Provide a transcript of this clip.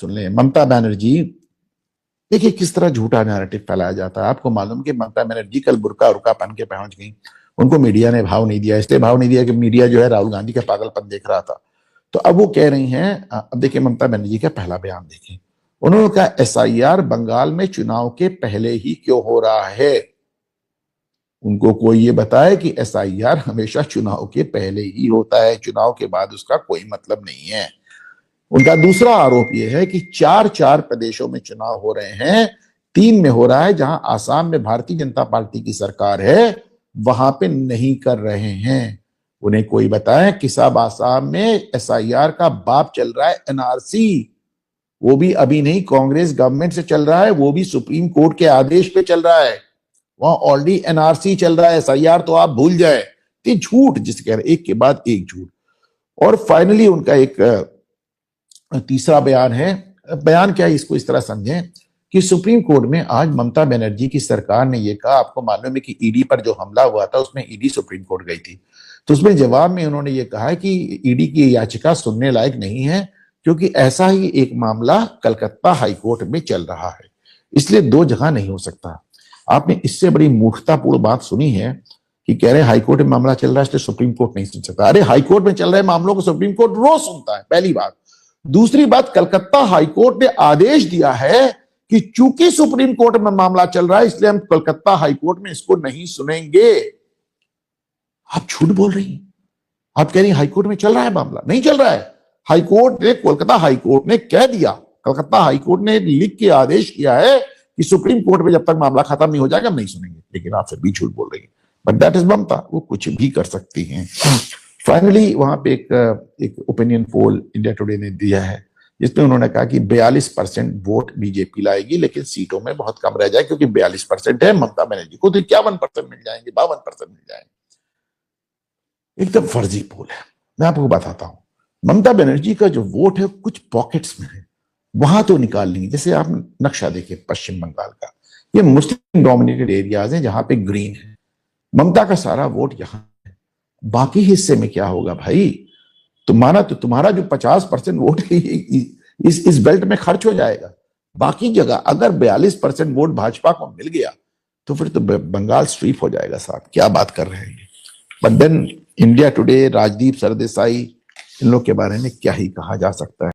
सुन ले ममता बनर्जी, देखिए किस तरह झूठा नैरेटिव फैलाया जाता है। आपको मालूम कि ममता बनर्जी कल बुर्का उर्का पहन के पहुंच गई, उनको मीडिया ने भाव नहीं दिया, इसलिए भाव नहीं दिया कि मीडिया जो है राहुल गांधी का पागलपन देख रहा था। तो अब वो कह रही हैं, अब देखिए ममता बनर्जी का पहला बयान देखें। उन्होंने कहा एसआईआर बंगाल में चुनाव के पहले ही क्यों हो रहा है। उनको कोई ये बताए कि एसआईआर हमेशा चुनाव के पहले ही होता है, चुनाव के बाद उसका कोई मतलब नहीं है। उनका दूसरा आरोप यह है कि चार चार प्रदेशों में चुनाव हो रहे हैं, 3 में हो रहा है जहां आसाम में भारतीय जनता पार्टी की सरकार है, वहां पे नहीं कर रहे हैं। उन्हें कोई बताए कि साहब आसाम में एसआईआर का बाप चल रहा है एनआरसी, वो भी अभी नहीं, कांग्रेस गवर्नमेंट से चल रहा है, वो भी सुप्रीम कोर्ट के आदेश पे चल रहा है। वहां ऑलरेडी एनआरसी चल रहा है, एसआईआर तो आप भूल जाए। ये झूठ जिसे कह रहे, एक के बाद एक झूठ। और फाइनली उनका एक तीसरा बयान है। बयान क्या है, इसको इस तरह समझें कि सुप्रीम कोर्ट में आज ममता बनर्जी की सरकार ने यह कहा, आपको मालूम है कि ईडी पर जो हमला हुआ था उसमें ईडी सुप्रीम कोर्ट गई थी, तो उसमें जवाब में उन्होंने ये कहा कि ईडी की याचिका सुनने लायक नहीं है, क्योंकि ऐसा ही एक मामला कलकत्ता हाईकोर्ट में चल रहा है, इसलिए 2 जगह नहीं हो सकता। आपने इससे बड़ी मूर्खतापूर्ण बात सुनी है कि कह रहे हाईकोर्ट में मामला चल रहा है इसलिए सुप्रीम कोर्ट नहीं सुन सकता। अरे हाईकोर्ट में चल रहे मामलों को सुप्रीम कोर्ट रोज सुनता है, पहली बात। दूसरी बात, कलकत्ता हाईकोर्ट ने आदेश दिया है कि चूंकि सुप्रीम कोर्ट में मामला चल रहा है इसलिए हम कलकत्ता हाईकोर्ट में इसको नहीं सुनेंगे। आप झूठ बोल रही हैं, आप कह रही हाईकोर्ट में चल रहा है मामला, नहीं चल रहा है। हाईकोर्ट ने, कोलकाता हाईकोर्ट ने कह दिया, कलकत्ता हाईकोर्ट ने लिख के आदेश किया है कि सुप्रीम कोर्ट में जब तक मामला खत्म नहीं हो जाएगा हम नहीं सुनेंगे, लेकिन आप फिर भी झूठ बोल रही हैं। बट दैट इज ममता, वो कुछ भी कर सकती हैं। फाइनली वहां पे एक ओपिनियन पोल इंडिया टुडे ने दिया है, जिसमें उन्होंने कहा कि 42% वोट बीजेपी लाएगी, लेकिन सीटों में बहुत कम रह जाए, क्योंकि 42% है, ममता बनर्जी को तो 51% मिल जाएंगे, 52% मिल जाएंगे। एकदम फर्जी पोल है। मैं आपको बताता हूं, ममता बनर्जी का जो वोट है कुछ पॉकेट्स में है, वहां तो निकाल लेंगे। जैसे आप नक्शा देखिए पश्चिम बंगाल का, ये मुस्लिम डोमिनेटेड एरियाज हैं जहां पे ग्रीन है, ममता का सारा वोट यहां है। बाकी हिस्से में क्या होगा भाई, तुम्हारा जो 50% वोट है इस बेल्ट में खर्च हो जाएगा। बाकी जगह अगर 42% वोट भाजपा को मिल गया तो फिर तो बंगाल स्वीप हो जाएगा साहब, क्या बात कर रहे हैं। But then India today, Rajdeep Sardesai, इन लोग के बारे में क्या ही कहा जा सकता है।